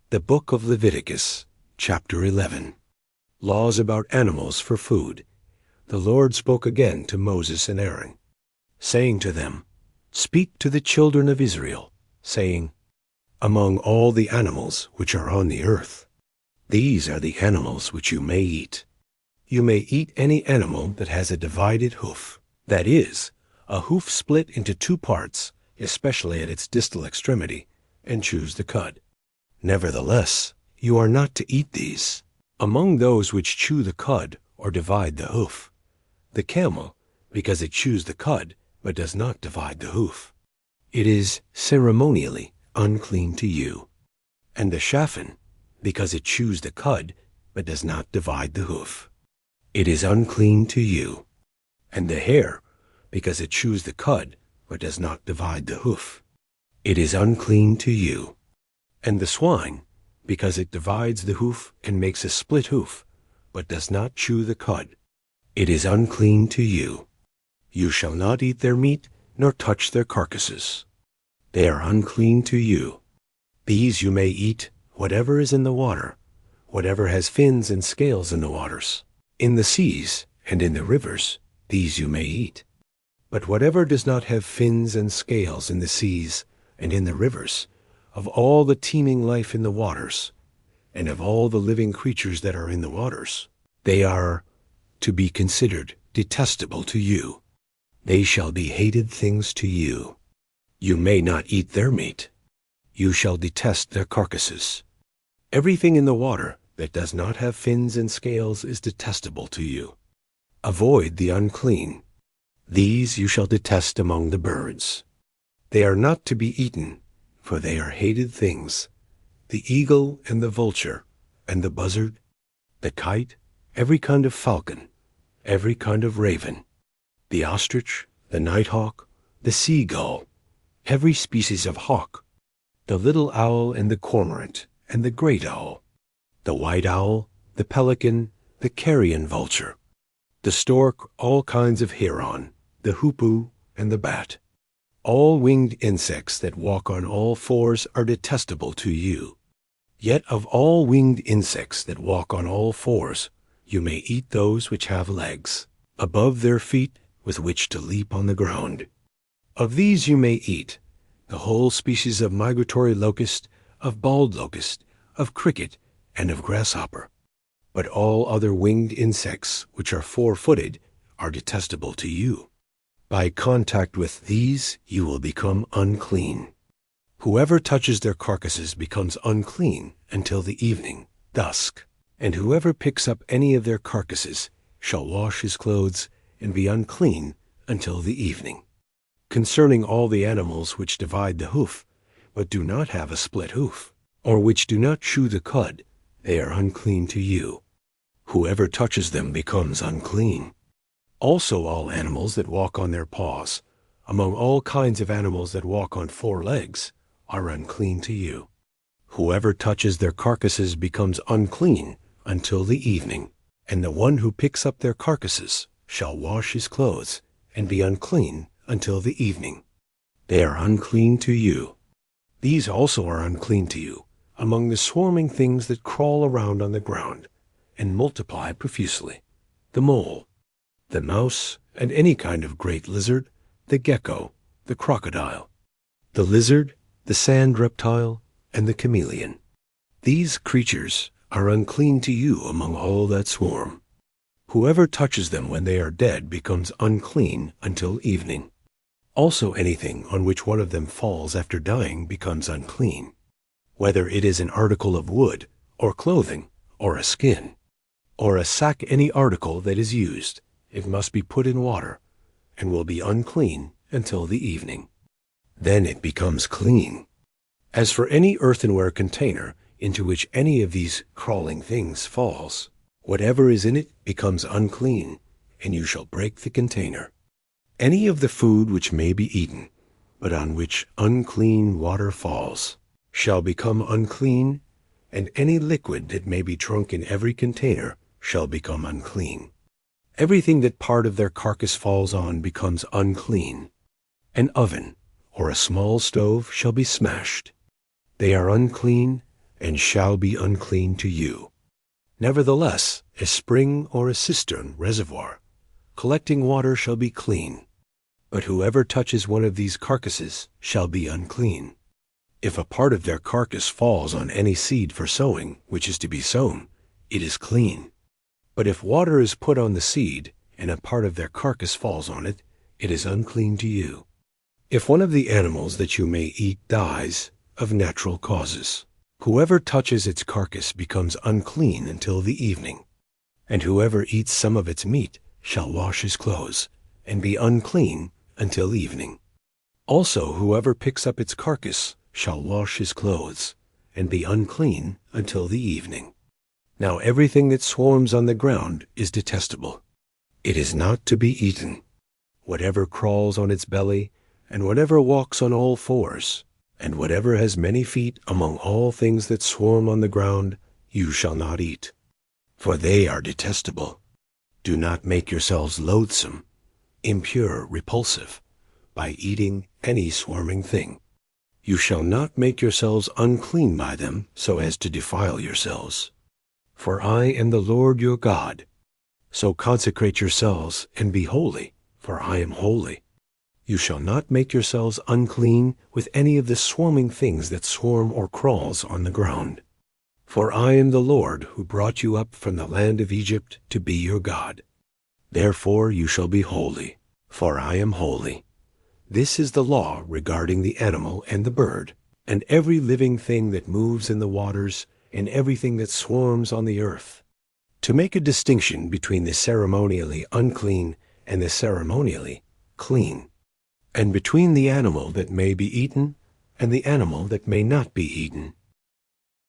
The Book of Leviticus, Chapter 11. Laws about animals for food. The Lord spoke again to Moses and Aaron, saying to them, Speak to the children of Israel, saying, Among all the animals which are on the earth, these are the animals which you may eat. You may eat any animal that has a divided hoof, that is, a hoof split into two parts, especially at its distal extremity, and choose the cud. Nevertheless, you are not to eat these. Among those which chew the cud or divide the hoof, the camel, because it chews the cud but does not divide the hoof, it is ceremonially unclean to you. And the shafan, because it chews the cud but does not divide the hoof, it is unclean to you. And the hare, because it chews the cud but does not divide the hoof, it is unclean to you. And the swine, because it divides the hoof and makes a split hoof, but does not chew the cud, it is unclean to you. You shall not eat their meat, nor touch their carcasses. They are unclean to you. These you may eat, whatever is in the water, whatever has fins and scales in the waters. In the seas and in the rivers, these you may eat. But whatever does not have fins and scales in the seas and in the rivers, of all the teeming life in the waters, and of all the living creatures that are in the waters, they are to be considered detestable to you. They shall be hated things to you. You may not eat their meat. You shall detest their carcasses. Everything in the water that does not have fins and scales is detestable to you. Avoid the unclean. These you shall detest among the birds. They are not to be eaten, for they are hated things, the eagle and the vulture, and the buzzard, the kite, every kind of falcon, every kind of raven, the ostrich, the nighthawk, the seagull, every species of hawk, the little owl and the cormorant, and the great owl, the white owl, the pelican, the carrion vulture, the stork, all kinds of heron, the hoopoe, and the bat. All winged insects that walk on all fours are detestable to you. Yet of all winged insects that walk on all fours, you may eat those which have legs, above their feet, with which to leap on the ground. Of these you may eat, the whole species of migratory locust, of bald locust, of cricket, and of grasshopper. But all other winged insects, which are four-footed, are detestable to you. By contact with these you will become unclean. Whoever touches their carcasses becomes unclean until the evening, dusk. And whoever picks up any of their carcasses shall wash his clothes and be unclean until the evening. Concerning all the animals which divide the hoof, but do not have a split hoof, or which do not chew the cud, they are unclean to you. Whoever touches them becomes unclean. Also all animals that walk on their paws, among all kinds of animals that walk on four legs, are unclean to you. Whoever touches their carcasses becomes unclean until the evening, and the one who picks up their carcasses shall wash his clothes and be unclean until the evening. They are unclean to you. These also are unclean to you, among the swarming things that crawl around on the ground and multiply profusely, the mole, the mouse, and any kind of great lizard, the gecko, the crocodile, the lizard, the sand reptile, and the chameleon. These creatures are unclean to you among all that swarm. Whoever touches them when they are dead becomes unclean until evening. Also anything on which one of them falls after dying becomes unclean, whether it is an article of wood, or clothing, or a skin, or a sack, any article that is used. It must be put in water, and will be unclean until the evening. Then it becomes clean. As for any earthenware container into which any of these crawling things falls, whatever is in it becomes unclean, and you shall break the container. Any of the food which may be eaten, but on which unclean water falls, shall become unclean, and any liquid that may be drunk in every container shall become unclean. Everything that part of their carcass falls on becomes unclean. An oven or a small stove shall be smashed. They are unclean and shall be unclean to you. Nevertheless, a spring or a cistern reservoir, collecting water shall be clean. But whoever touches one of these carcasses shall be unclean. If a part of their carcass falls on any seed for sowing, which is to be sown, it is clean. But if water is put on the seed, and a part of their carcass falls on it, it is unclean to you. If one of the animals that you may eat dies of natural causes, whoever touches its carcass becomes unclean until the evening. And whoever eats some of its meat shall wash his clothes, and be unclean until evening. Also whoever picks up its carcass shall wash his clothes, and be unclean until the evening. Now everything that swarms on the ground is detestable. It is not to be eaten. Whatever crawls on its belly, and whatever walks on all fours, and whatever has many feet among all things that swarm on the ground, you shall not eat, for they are detestable. Do not make yourselves loathsome, impure, repulsive, by eating any swarming thing. You shall not make yourselves unclean by them so as to defile yourselves. For I am the Lord your God. So consecrate yourselves and be holy, for I am holy. You shall not make yourselves unclean with any of the swarming things that swarm or crawls on the ground. For I am the Lord who brought you up from the land of Egypt to be your God. Therefore you shall be holy, for I am holy. This is the law regarding the animal and the bird, and every living thing that moves in the waters, and everything that swarms on the earth, to make a distinction between the ceremonially unclean and the ceremonially clean, and between the animal that may be eaten and the animal that may not be eaten.